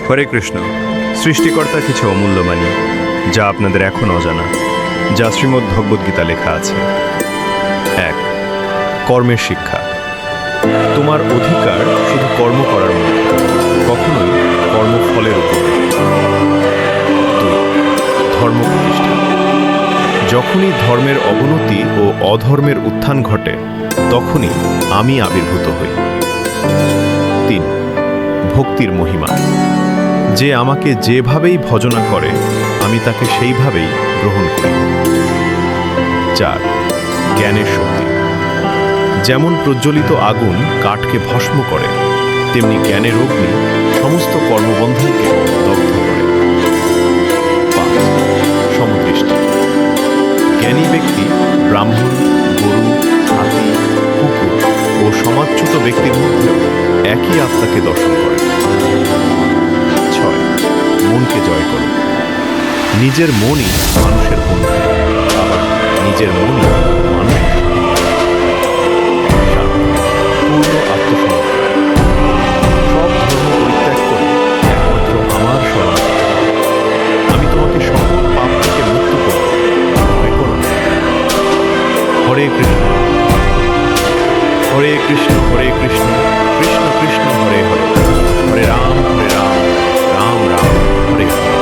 হরে কৃষ্ণ। সৃষ্টিকর্তার কিছু অমূল্য বাণী যা আপনাদের এখন অজানা, যা শ্রীমদ্ ভগবদ্গীতা লেখা আছে। 1. কর্মের শিক্ষা। তোমার অধিকার শুধু কর্ম করার মধ্যে, কখনোই কর্মফলের উপর। 2. ধর্ম প্রতিষ্ঠা। যখনই ধর্মের অবনতি ও অধর্মের উত্থান ঘটে, তখনই আমি আবির্ভূত হই। 3. ভক্তির মহিমা। যে আমাকে যেভাবেই ভজনা করে, আমি তাকে সেইভাবেই গ্রহণ করি। 4. জ্ঞানের শক্তি। যেমন প্রজ্বলিত আগুন কাঠকে ভস্ম করে, তেমনি জ্ঞানের অগ্নি সমস্ত কর্মবন্ধনকে দগ্ধ করে। 5. সমদৃষ্টি। জ্ঞানী ব্যক্তি ব্রাহ্মণ, গরু, হাতি, কুকুর ও সমাজচ্যুত ব্যক্তির মধ্যে একই আত্মাকে দর্শন করে। 6. মনকে জয় করো। নিজের মনই মানুষের বন্ধু, আবার নিজের মনই মানুষের শত্রু। 7. পূর্ণ আত্মসমর্পণ। সব ধর্ম পরিত্যাগ করে একমাত্র আমার শরণ। আমি তোমাকে সকল পাপ থেকে মুক্ত করব, ভয় করো না। হরে কৃষ্ণ হরে কৃষ্ণ, হরে কৃষ্ণ কৃষ্ণ কৃষ্ণ হরে হরে।